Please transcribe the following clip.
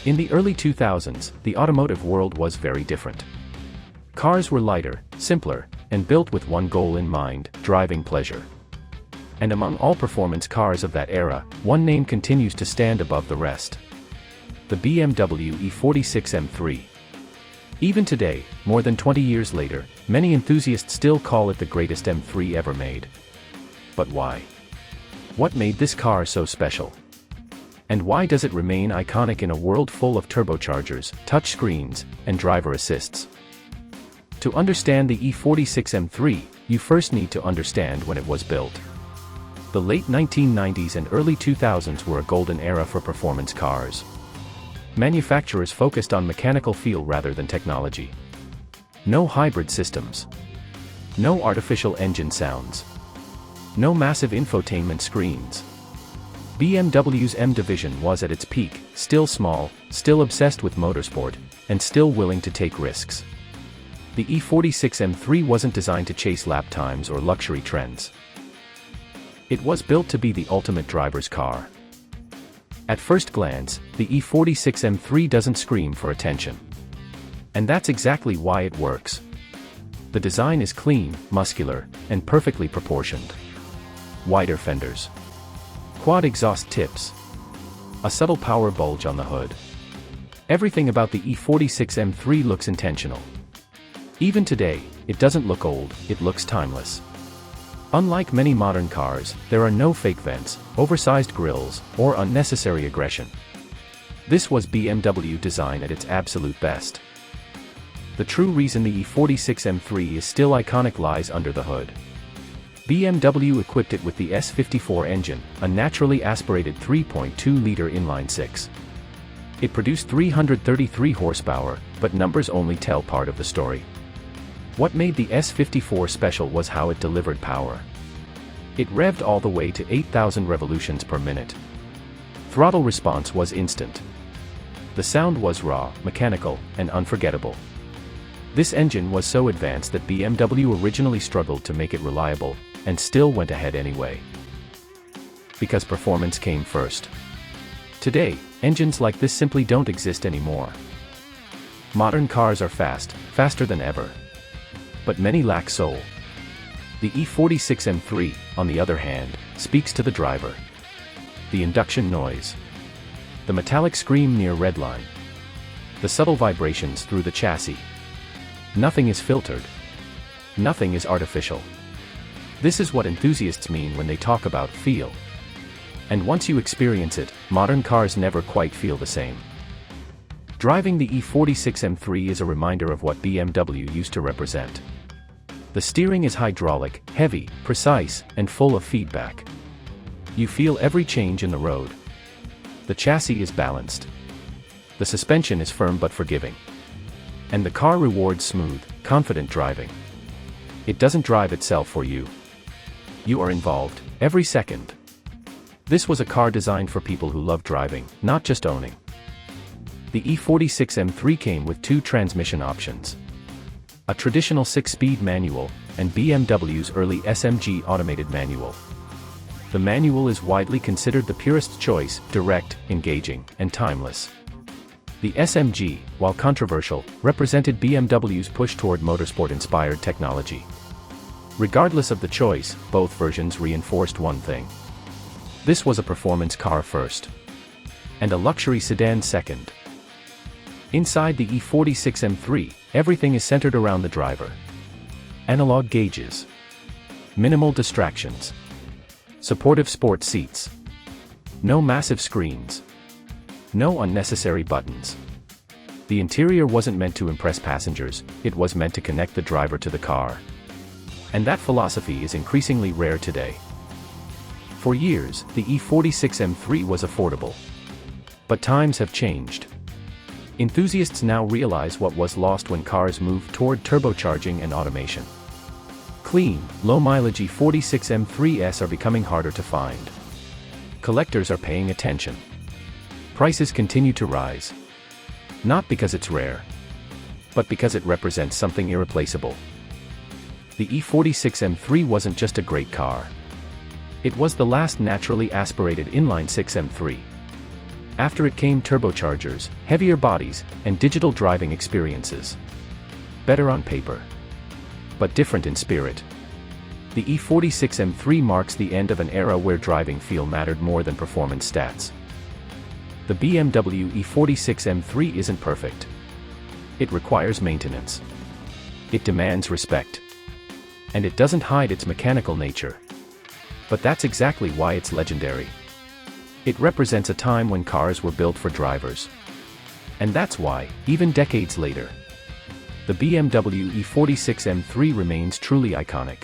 In the early 2000s, the automotive world was very different. Cars were lighter, simpler, and built with one goal in mind: driving pleasure. And among all performance cars of that era, one name continues to stand above the rest: the BMW E46 M3. Even today, more than 20 years later, many enthusiasts still call it the greatest M3 ever made. But why? What made this car so special? And why does it remain iconic in a world full of turbochargers, touchscreens, and driver assists? To understand the E46 M3, you first need to understand when it was built. The late 1990s and early 2000s were a golden era for performance cars. Manufacturers focused on mechanical feel rather than technology. No hybrid systems. No artificial engine sounds. No massive infotainment screens. BMW's M division was at its peak, still small, still obsessed with motorsport, and still willing to take risks. The E46 M3 wasn't designed to chase lap times or luxury trends. It was built to be the ultimate driver's car. At first glance, the E46 M3 doesn't scream for attention. And that's exactly why it works. The design is clean, muscular, and perfectly proportioned. Wider fenders. Quad exhaust tips. A subtle power bulge on the hood. Everything about the E46 M3 looks intentional. Even today, it doesn't look old, it looks timeless. Unlike many modern cars, there are no fake vents, oversized grilles, or unnecessary aggression. This was BMW design at its absolute best. The true reason the E46 M3 is still iconic lies under the hood. BMW equipped it with the S54 engine, a naturally aspirated 3.2-liter inline-six. It produced 333 horsepower, but numbers only tell part of the story. What made the S54 special was how it delivered power. It revved all the way to 8,000 revolutions per minute. Throttle response was instant. The sound was raw, mechanical, and unforgettable. This engine was so advanced that BMW originally struggled to make it reliable, and still went ahead anyway. Because performance came first. Today, engines like this simply don't exist anymore. Modern cars are fast, faster than ever. But many lack soul. The E46 M3, on the other hand, speaks to the driver. The induction noise. The metallic scream near redline. The subtle vibrations through the chassis. Nothing is filtered. Nothing is artificial. This is what enthusiasts mean when they talk about feel. And once you experience it, modern cars never quite feel the same. Driving the E46 M3 is a reminder of what BMW used to represent. The steering is hydraulic, heavy, precise, and full of feedback. You feel every change in the road. The chassis is balanced. The suspension is firm but forgiving. And the car rewards smooth, confident driving. It doesn't drive itself for you. You are involved, every second. This was a car designed for people who love driving, not just owning. The E46 M3 came with two transmission options. A traditional 6-speed manual, and BMW's early SMG automated manual. The manual is widely considered the purest choice, direct, engaging, and timeless. The SMG, while controversial, represented BMW's push toward motorsport-inspired technology. Regardless of the choice, both versions reinforced one thing. This was a performance car first. And a luxury sedan second. Inside the E46 M3, everything is centered around the driver. Analog gauges. Minimal distractions. Supportive sport seats. No massive screens. No unnecessary buttons. The interior wasn't meant to impress passengers, it was meant to connect the driver to the car. And that philosophy is increasingly rare today. For years, the E46 M3 was affordable. But times have changed. Enthusiasts now realize what was lost when cars moved toward turbocharging and automation. Clean, low-mileage E46 M3s are becoming harder to find. Collectors are paying attention. Prices continue to rise. Not because it's rare, but because it represents something irreplaceable. The E46 M3 wasn't just a great car. It was the last naturally aspirated inline-six M3. After it came turbochargers, heavier bodies, and digital driving experiences. Better on paper, but different in spirit. The E46 M3 marks the end of an era where driving feel mattered more than performance stats. The BMW E46 M3 isn't perfect. It requires maintenance. It demands respect. And it doesn't hide its mechanical nature. But that's exactly why it's legendary. It represents a time when cars were built for drivers. And that's why, even decades later, the BMW E46 M3 remains truly iconic.